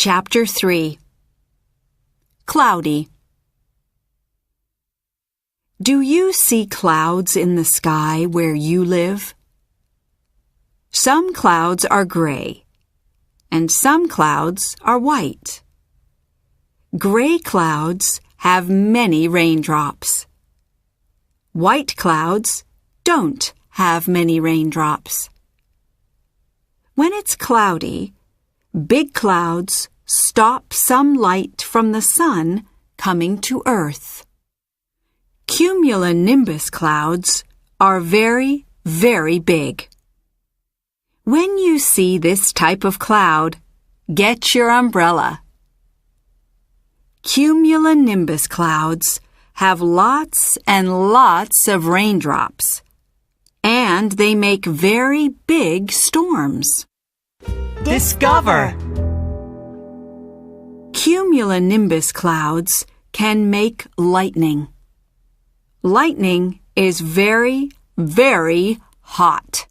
Chapter 3. Cloudy. Do you see clouds in the sky where you live? Some clouds are gray, and some clouds are white. Gray clouds have many raindrops. White clouds don't have many raindrops. When it's cloudy, big clouds stop some light from the sun coming to Earth. Cumulonimbus clouds are very, very big. When you see this type of cloud, get your umbrella. Cumulonimbus clouds have lots and lots of raindrops, and they make very big storms. Discover! Cumulonimbus clouds can make lightning. Lightning is very, very hot.